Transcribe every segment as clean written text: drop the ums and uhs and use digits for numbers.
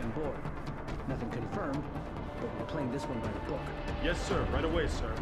on board. Nothing confirmed, but we're playing this one by the book. Yes, sir. Right away, sir.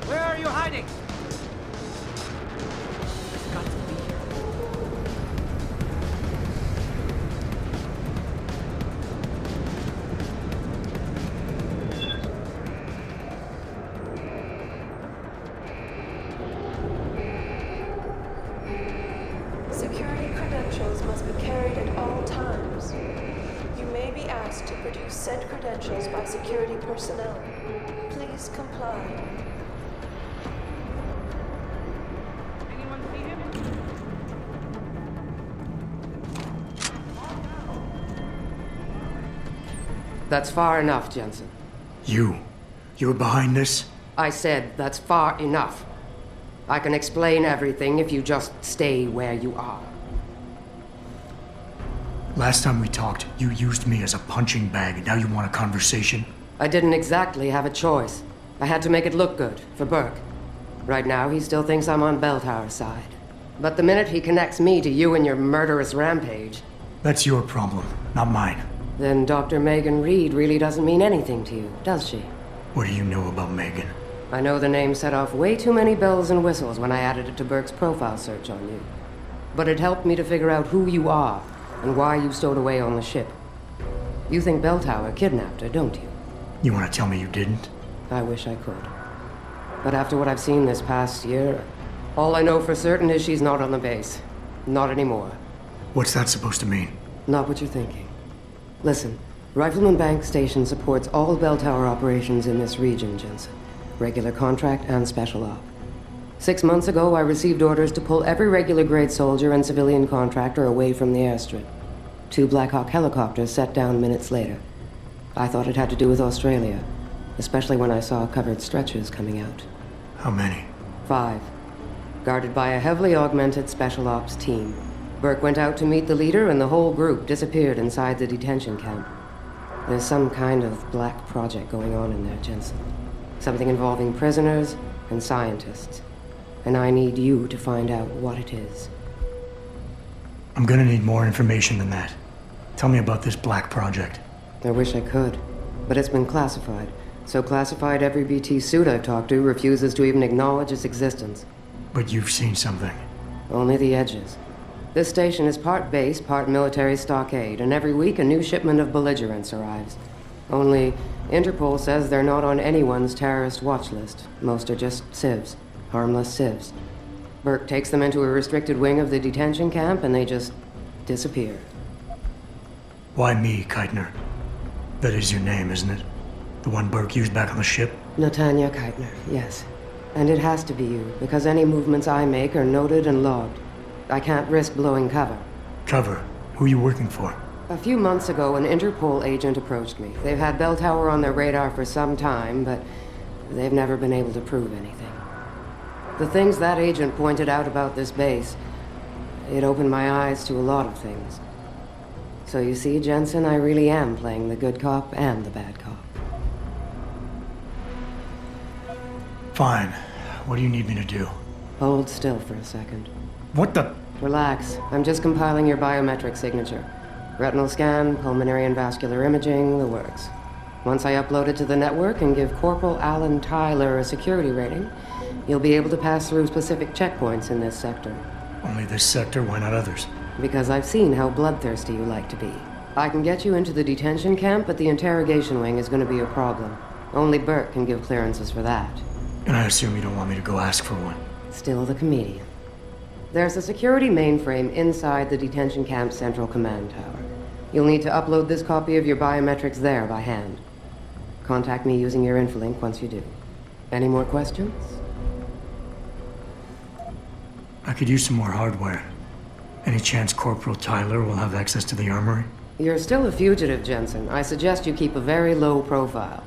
Where are you hiding? It's got to be here. sent credentials by security personnel. Please comply. Anyone see him? That's far enough, Jensen. You were behind this? I said that's far enough. I can explain everything if you just stay where you are. Last time we talked, you used me as a punching bag, and now you want a conversation? I didn't exactly have a choice. I had to make it look good, for Burke. Right now, he still thinks I'm on Belltower's side. But the minute he connects me to you and your murderous rampage... That's your problem, not mine. Then Dr. Megan Reed really doesn't mean anything to you, does she? What do you know about Megan? I know the name set off way too many bells and whistles when I added it to Burke's profile search on you. But it helped me to figure out who you are and why you stowed away on the ship. You think Belltower kidnapped her, don't you? You want to tell me you didn't? I wish I could. But after what I've seen this past year, all I know for certain is she's not on the base. Not anymore. What's that supposed to mean? Not what you're thinking. Listen, Rifleman Bank Station supports all bell tower operations in this region, Jensen. Regular contract and special op. 6 months ago, I received orders to pull every regular grade soldier and civilian contractor away from the airstrip. 2 Black Hawk helicopters set down minutes later. I thought it had to do with Australia, especially when I saw covered stretchers coming out. How many? 5. Guarded by a heavily augmented special ops team. Burke went out to meet the leader and the whole group disappeared inside the detention camp. There's some kind of black project going on in there, Jensen. Something involving prisoners and scientists. And I need you to find out what it is. I'm gonna need more information than that. Tell me about this black project. I wish I could, but it's been classified. So classified every BT suit I've talked to refuses to even acknowledge its existence. But you've seen something. Only the edges. This station is part base, part military stockade, and every week a new shipment of belligerents arrives. Only, Interpol says they're not on anyone's terrorist watch list. Most are just civs. Harmless civs. Burke takes them into a restricted wing of the detention camp and they just disappear. Why me, Keitner? That is your name, isn't it? The one Burke used back on the ship? Natanya Keitner, yes. And it has to be you, because any movements I make are noted and logged. I can't risk blowing cover. Cover? Who are you working for? A few months ago, an Interpol agent approached me. They've had Bell Tower on their radar for some time, but they've never been able to prove anything. The things that agent pointed out about this base, it opened my eyes to a lot of things. So you see, Jensen, I really am playing the good cop and the bad cop. Fine. What do you need me to do? Hold still for a second. What the? Relax. I'm just compiling your biometric signature. Retinal scan, pulmonary and vascular imaging, the works. Once I upload it to the network and give Corporal Alan Tyler a security rating, you'll be able to pass through specific checkpoints in this sector. Only this sector, why not others? Because I've seen how bloodthirsty you like to be. I can get you into the detention camp, but the interrogation wing is going to be a problem. Only Burke can give clearances for that. And I assume you don't want me to go ask for one. Still the comedian. There's a security mainframe inside the detention camp's central command tower. You'll need to upload this copy of your biometrics there by hand. Contact me using your infolink once you do. Any more questions? I could use some more hardware. Any chance Corporal Tyler will have access to the armory? You're still a fugitive, Jensen. I suggest you keep a very low profile.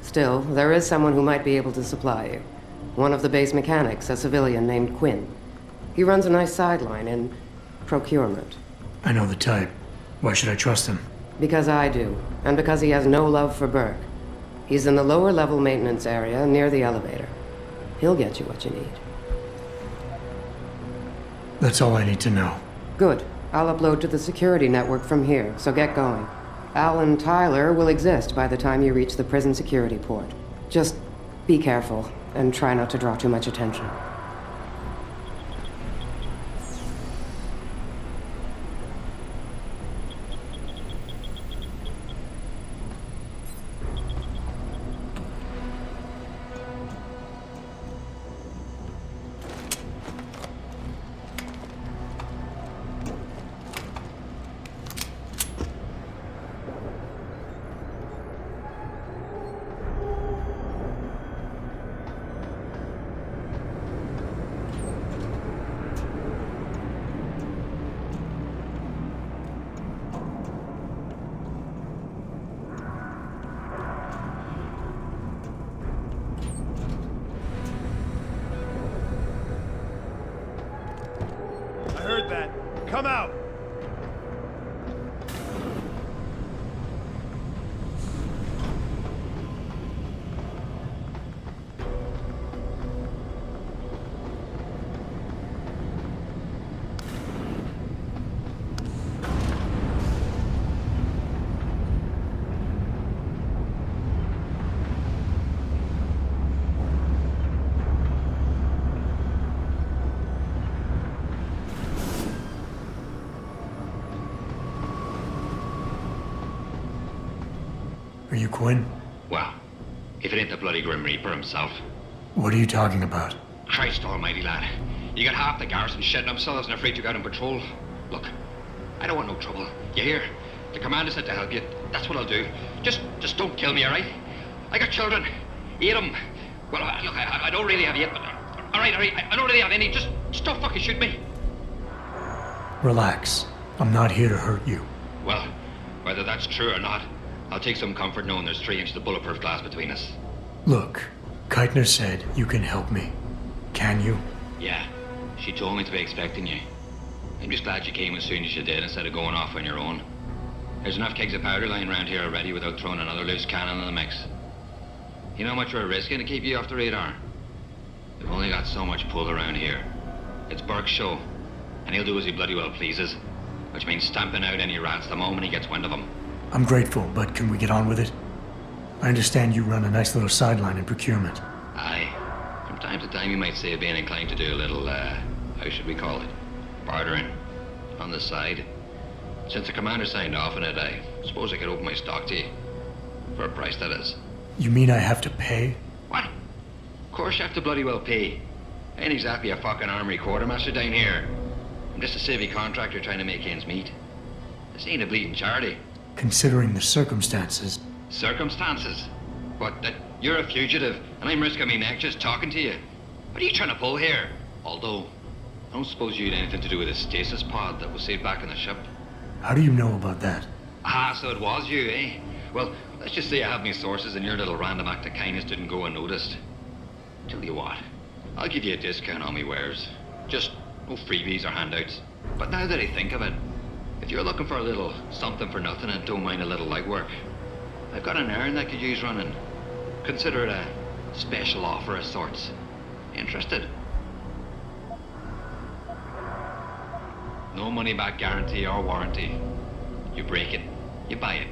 Still, there is someone who might be able to supply you. One of the base mechanics, a civilian named Quinn. He runs a nice sideline in procurement. I know the type. Why should I trust him? Because I do, and because he has no love for Burke. He's in the lower level maintenance area near the elevator. He'll get you what you need. That's all I need to know. Good. I'll upload to the security network from here, so get going. Alan Tyler will exist by the time you reach the prison security port. Just be careful, and try not to draw too much attention. come out! Are you Quinn? Well, if it ain't the bloody Grim Reaper himself. What are you talking about? Christ almighty, lad. You got half the garrison shitting themselves and afraid to go out on patrol. Look, I don't want no trouble. You hear? The commander said to help you. That's what I'll do. Just don't kill me, all right? I got children. 8 of them. Well, look, I don't really have 8, but... All right. I don't really have any. Just don't fucking shoot me. Relax. I'm not here to hurt you. Well, whether that's true or not, I'll take some comfort knowing there's 3 inches of bulletproof glass between us. Look, Keitner said you can help me. Can you? Yeah, she told me to be expecting you. I'm just glad you came as soon as you did instead of going off on your own. There's enough kegs of powder lying around here already without throwing another loose cannon in the mix. You know how much we're risking to keep you off the radar? We've only got so much pull around here. It's Burke's show, and he'll do as he bloody well pleases, which means stamping out any rats the moment he gets wind of them. I'm grateful, but can we get on with it? I understand you run a nice little sideline in procurement. Aye. From time to time you might say being inclined to do a little, how should we call it? Bartering. On the side. Since the commander signed off on it, I suppose I could open my stock to you. For a price, that is. You mean I have to pay? What? Of course you have to bloody well pay. I ain't exactly a fucking armory quartermaster down here. I'm just a civvy contractor trying to make ends meet. This ain't a bleeding charity. Considering the circumstances. Circumstances? What, that you're a fugitive and I'm risking my neck just talking to you? What are you trying to pull here? Although, I don't suppose you had anything to do with the stasis pod that was saved back in the ship. How do you know about that? Ah, so it was you, eh? Well, let's just say I have my sources and your little random act of kindness didn't go unnoticed. Tell you what, I'll give you a discount on me wares. Just no freebies or handouts. But now that I think of it, if you're looking for a little something for nothing and don't mind a little legwork, I've got an errand that could use running. Consider it a special offer of sorts. Interested? No money back guarantee or warranty. You break it, you buy it.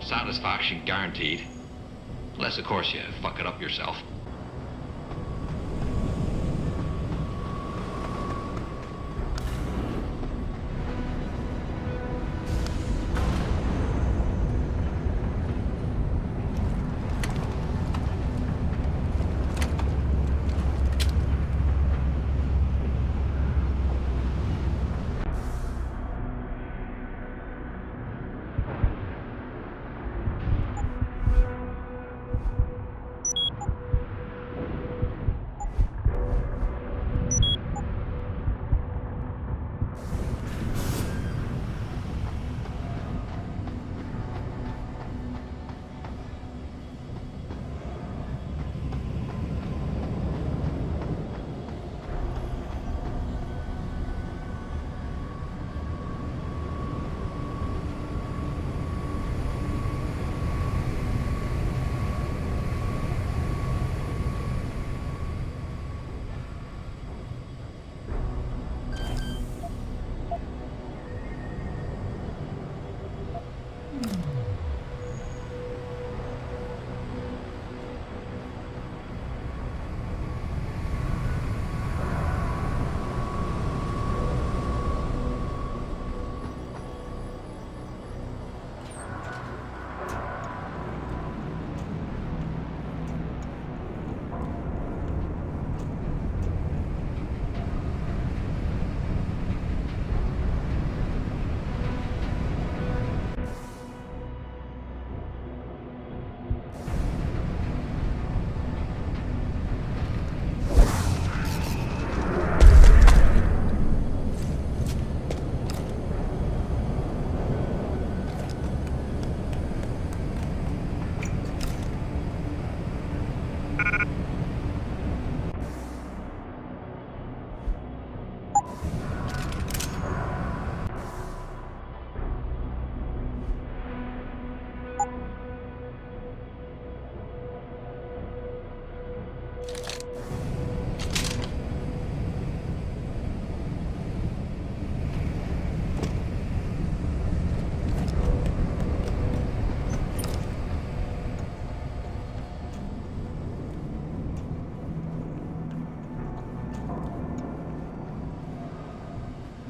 Satisfaction guaranteed. Unless, of course, you fuck it up yourself.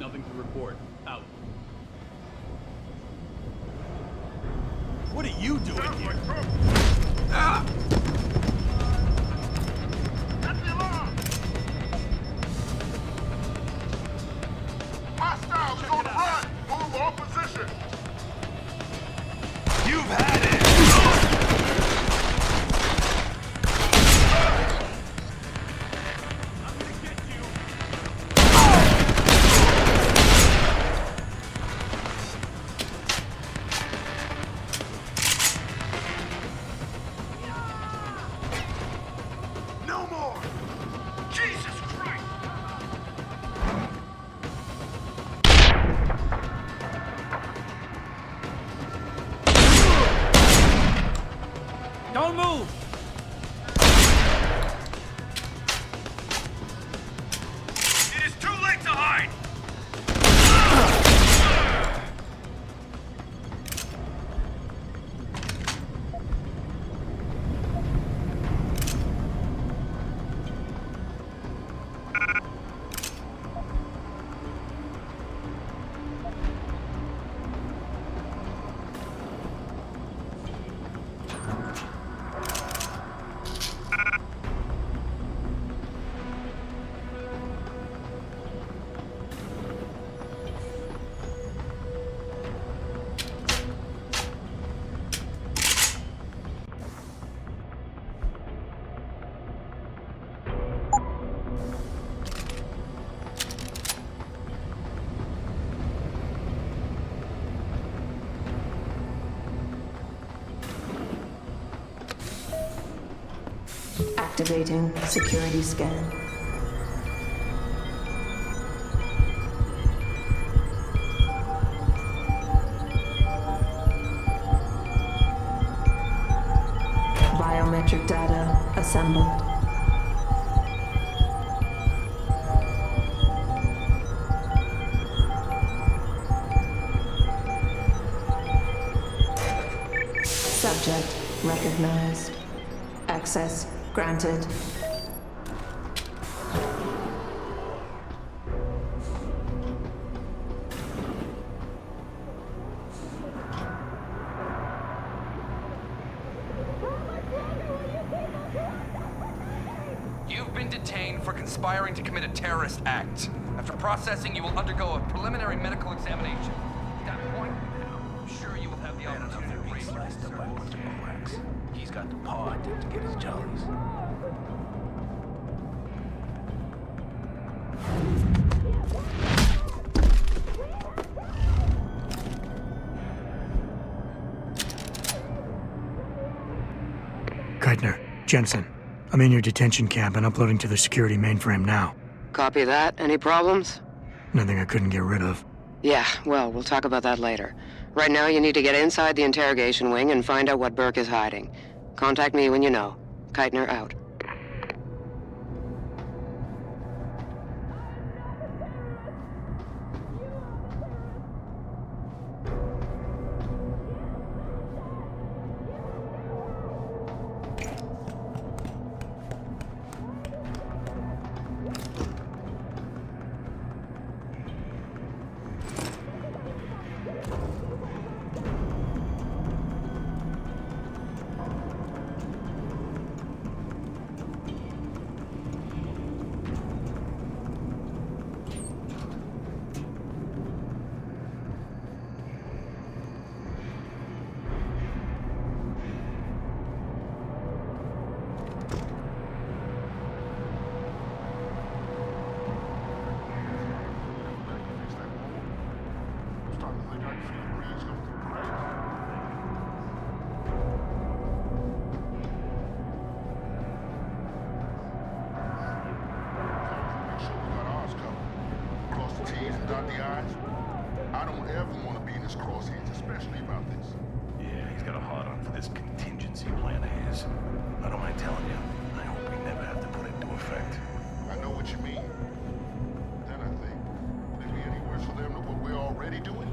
Nothing to report. Out. What are you doing here? Ah! That's the alarm! Hostiles on the run! Move all position! You've had it! I'm gonna get you! No more! Jesus Christ! Don't move! It is too late to hide! Activating security scan. Biometric data assembled. Subject recognized. Access granted. You've been detained for conspiring to commit a terrorist act. After processing, you will undergo a preliminary medical examination. At that point, I'm sure you will have the opportunity to raise your concerns. He's got the pod to get his jollies. Keitner, Jensen, I'm in your detention camp and uploading to the security mainframe now. Copy that. Any problems? Nothing I couldn't get rid of. Yeah, well, we'll talk about that later. Right now, you need to get inside the interrogation wing and find out what Burke is hiding. Contact me when you know. Keitner out. I don't ever want to be in his crosshairs, especially about this. Yeah, he's got a hard on for this contingency plan of his. I don't mind telling you, I hope we never have to put it into effect. I know what you mean. Then I think, would it be any worse for them than what we're already doing?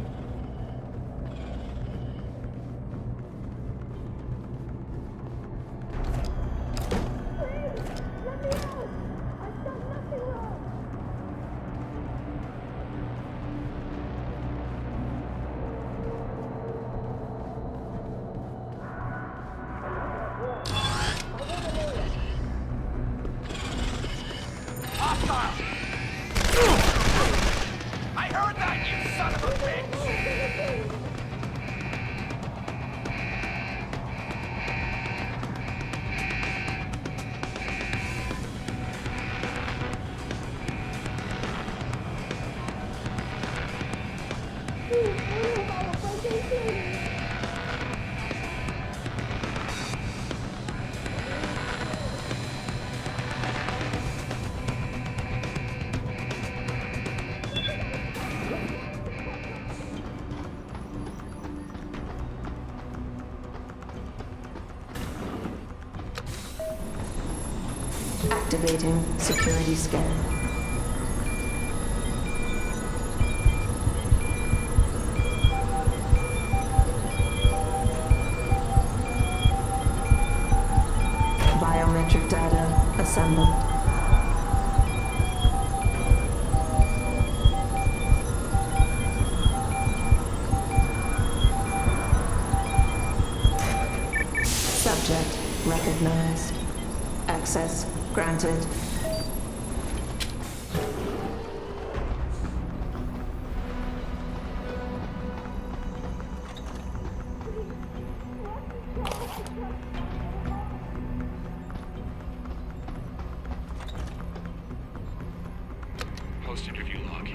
hostile! I heard that, you son of a bitch! Activating security scan. Biometric data assembled. Subject recognized. Access granted. Post-interview log.